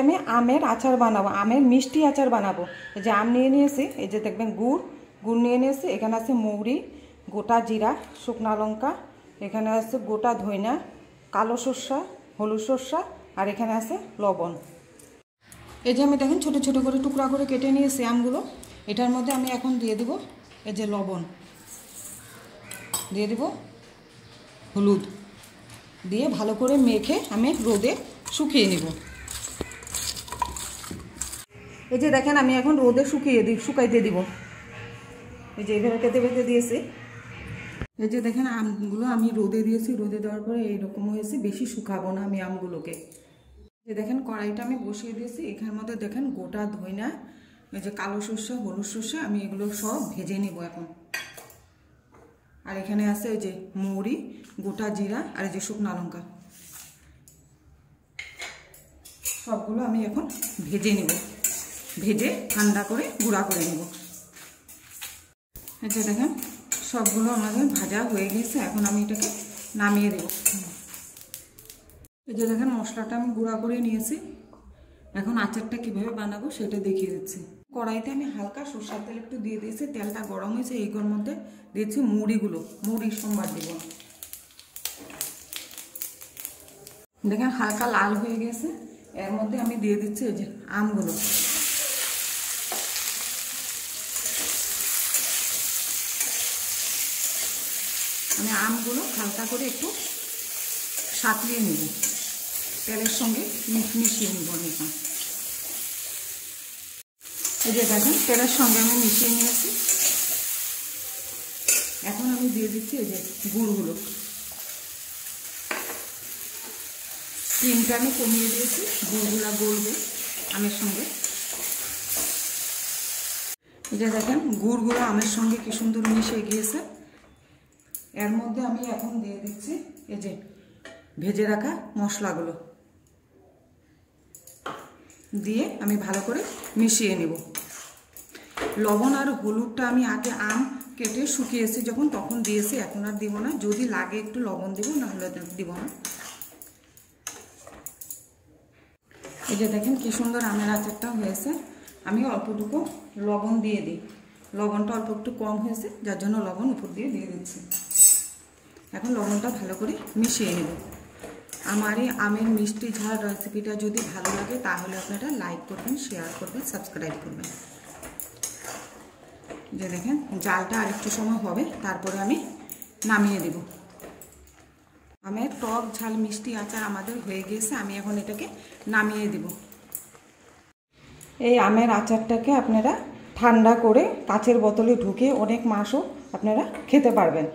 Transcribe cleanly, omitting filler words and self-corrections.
আমি আমের আচার বানাবো, আমের মিষ্টি আচার বানাবো। এই যে আম নিয়ে নিয়েছি, এই যে দেখবেন গুড় নিয়ে নিয়েছি, এখানে আছে মৌরি, গোটা জিরা, শুকনা লঙ্কা, এখানে আছে গোটা ধইনা, কালো সর্ষা, হলুদ সর্ষা, আর এখানে আছে লবণ। এই যে আমি দেখেন ছোট ছোট করে টুকরা করে কেটে নিয়েছি আমগুলো। এটার মধ্যে আমি এখন দিয়ে দিব এই যে লবণ, দিয়ে দিব হলুদ, দিয়ে ভালো করে মেখে আমি রোদে শুকিয়ে নেব। এই যে দেখেন আমি এখন রোদে শুকাইতে দিব। এই যে এইভাবে কেটে দিয়েছি। এই যে দেখেন আমগুলো আমি রোদে দিয়েছি, রোদে দেওয়ার পরে এইরকম হয়েছে, বেশি শুকাবো না আমি আমগুলোকে। যে দেখেন কড়াইটা আমি বসিয়ে দিয়েছি, এখানের মধ্যে দেখেন গোটা ধইনা, এই যে কালো সর্ষে, হলুদ সর্ষে, আমি এগুলো সব ভেজে নিব এখন। আর এখানে আছে ওই যে মৌরি, গোটা জিরা, আর এই যে শুকনা লঙ্কা, সবগুলো আমি এখন ভেজে নিব, ভেজে ঠান্ডা করে গুঁড়া করে নেব। এই যে দেখেন সবগুলো আমাদের ভাজা হয়ে গেছে, এখন আমি এটাকে নামিয়ে দেব। এই যে দেখেন মশলাটা আমি গুঁড়া করে নিয়েছি, এখন আচারটা কিভাবে বানাবো সেটা দেখিয়ে দিচ্ছি। কড়াইতে আমি হালকা সরষের তেল একটু দিয়ে দিয়েছি, তেলটা গরম হয়েছে, এইগুলোর মধ্যে দিয়েছি মুড়ি সোমবার দিব। দেখেন হালকা লাল হয়ে গেছে, এর মধ্যে আমি দিয়ে দিচ্ছি এই যে আমগুলো। আমি আমগুলো হালকা করে একটু সাঁতলিয়ে নেব, তেলের সঙ্গে মিশিয়ে নেব আমি। এই যে দেখেন তেলের সঙ্গে আমি মিশিয়ে নিয়েছি। এখন আমি দিয়ে দিচ্ছি এই যে গুড়গুলো, স্টিমটা আমি কমিয়ে দিয়েছি, গুড়গুলা গলবে আমের সঙ্গে। এই যে দেখেন গুড়গুলো আমের সঙ্গে কি সুন্দর মিশে গিয়েছে। এর মধ্যে আমি এখন দিয়ে দিচ্ছি এই যে ভেজে রাখা মশলাগুলো, দিয়ে আমি ভালো করে মিশিয়ে নেব। লবণ আর হলুদটা আমি আগে আম কেটে শুকিয়েছি যখন, তখন দিয়েছি, এখন আর দিব না। যদি লাগে একটু লবণ দিব, না হলে দিব না। এই যে দেখেন কি সুন্দর আমের আচারটা হয়েছে। আমি অল্পটুকু লবণ দিয়ে দিই, লবণটা অল্প একটু কম হয়েছে, যার জন্য লবণ উপর দিয়ে দিচ্ছি। এখন লবণটা ভালো করে মিশিয়ে নেব। আমার এই আমের মিষ্টি ঝাল রেসিপিটা যদি ভালো লাগে তাহলে আপনারা লাইক করবেন, শেয়ার করবেন, সাবস্ক্রাইব করবেন। যে দেখেন জালটা আরেকটু সময় হবে, তারপরে আমি নামিয়ে দেব। আমের টক ঝাল মিষ্টি আচার আমাদের হয়ে গিয়েছে, আমি এখন এটাকে নামিয়ে দেব। এই আমের আচারটাকে আপনারা ঠান্ডা করে কাচের বোতলে ঢুকিয়ে অনেক মাসও আপনারা খেতে পারবেন।